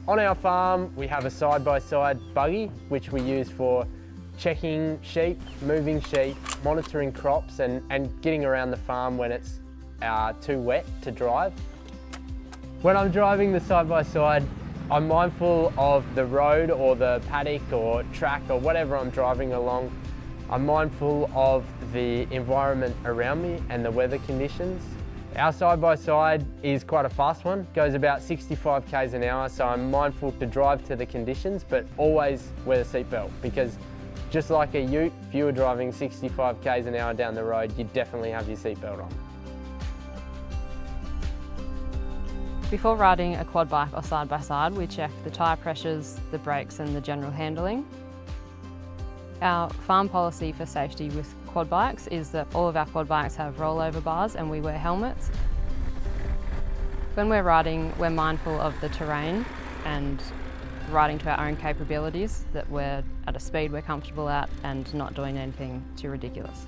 On our farm, we have a side-by-side buggy, which we use for checking sheep, moving sheep, monitoring crops and getting around the farm when it's too wet to drive. When I'm driving the side-by-side, I'm mindful of the road or the paddock or track or whatever I'm driving along. I'm mindful of the environment around me and the weather conditions. Our side-by-side is quite a fast one, goes about 65 k's an hour, so I'm mindful to drive to the conditions, but always wear the seatbelt, because just like a ute, if you were driving 65 k's an hour down the road, you'd definitely have your seatbelt on. Before riding a quad bike or side-by-side, we check the tyre pressures, the brakes and the general handling. Our farm policy for safety with quad bikes is that all of our quad bikes have rollover bars and we wear helmets. When we're riding, we're mindful of the terrain and riding to our own capabilities, that we're at a speed we're comfortable at and not doing anything too ridiculous.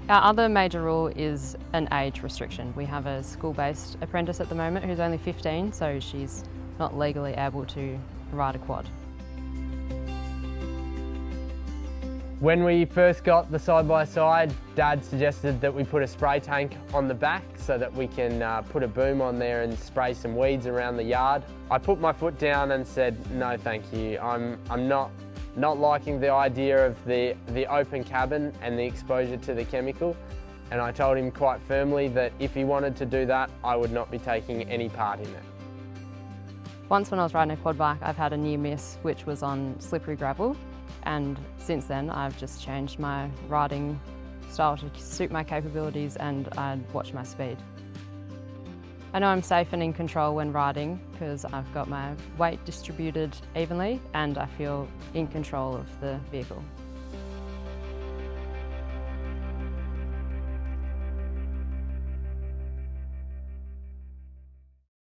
Our other major rule is an age restriction. We have a school-based apprentice at the moment who's only 15, so she's not legally able to ride a quad. When we first got the side-by-side, Dad suggested that we put a spray tank on the back so that we can put a boom on there and spray some weeds around the yard. I put my foot down and said, no thank you. I'm not liking the idea of the open cabin and the exposure to the chemical. And I told him quite firmly that if he wanted to do that, I would not be taking any part in it. Once when I was riding a quad bike, I've had a near miss, which was on slippery gravel. And since then, I've just changed my riding style to suit my capabilities, and I watch my speed. I know I'm safe and in control when riding because I've got my weight distributed evenly and I feel in control of the vehicle.